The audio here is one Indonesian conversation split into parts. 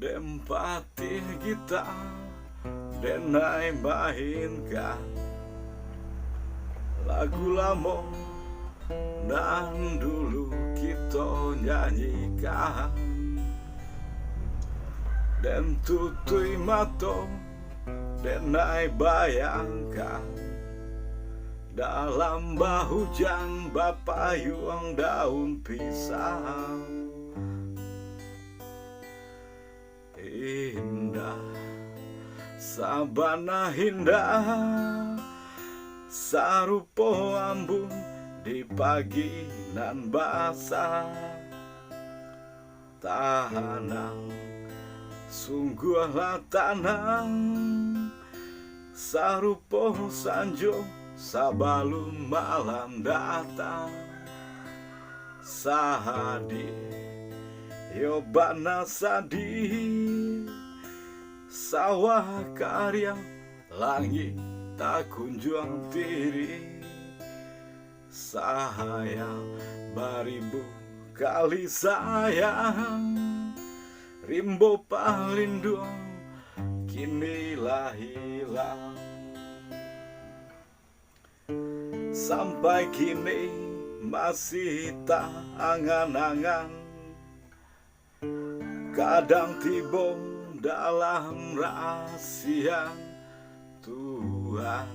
Dempati kita denai mainkan lagu lama dan dulu kita nyanyikan. Dan tutui mato denai bayangkan dalam hujan bapayuang daun pisang. Indah, sabana indah, sarupo ambun di pagi nan basah. Tanang, sungguhlah tanang, sarupo sanjo sabalum malam datang. Sahadi yobana sadi, sawah karya langit tak kunjung tiri. Sayang baribu kali sayang, rimbo palindung kinilah hilang. Sampai kini masih tak angan-angan, kadang tiba dalam rahasia Tuhan.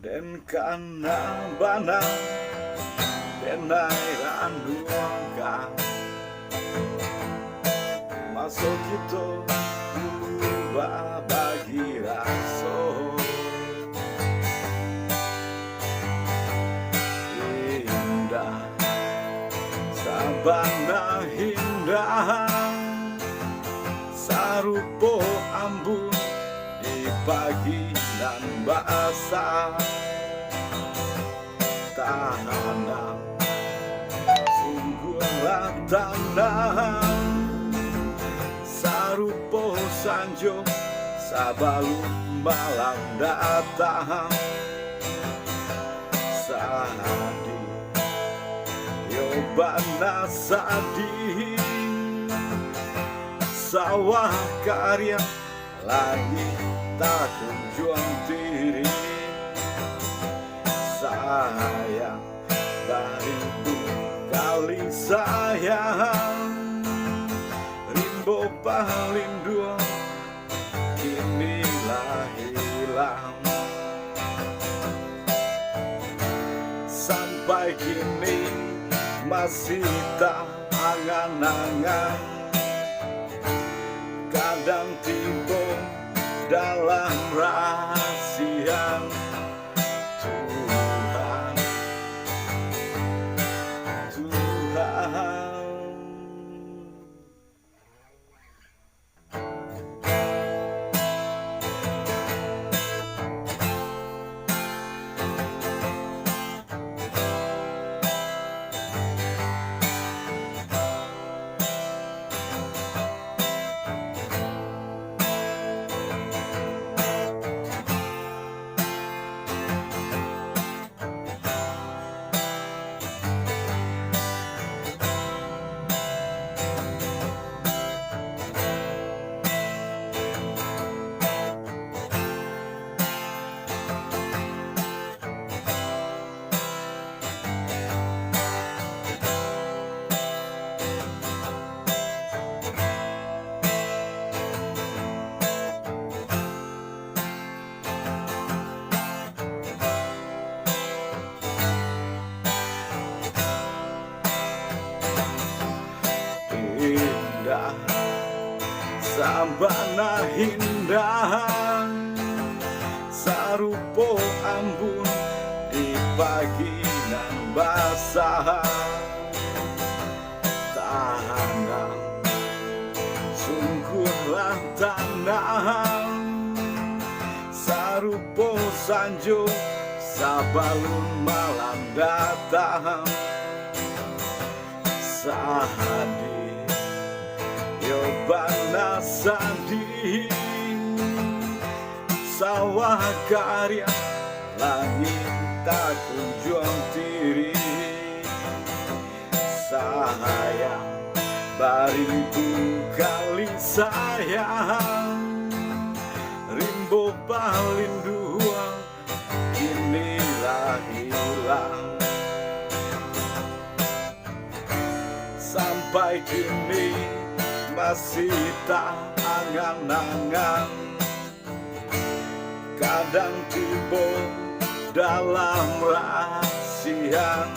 Den kana bana denai randuangkan masuk kita ubah bagi raso. Indah, sabana indah, sarupo ambun di pagi nan basah. Tanam, sungguhlah tanam, sarupo sanjo sabalum malam datang. Sadi yobana sadi, sawah karya lagi tak kunjung tiri. Sayang baribu kali sayang, rimbo palindung kinilah hilang. Sampai kini masih tak angan-angan, kadang tiba dalam rahasia indah, sabana indah, sarupo ambun di pagi nan basah. Tanam, sungguhlah tanam, sarupo sanjo sabalun malam datang. Sadi Yobana Sadi Sawah karya langit tak kunjung tiri Sayang baribu kali sayang Rimbo palinduang inilah hilang Sampai kini masih tak angan-angan Kadang tiba dalam rahasia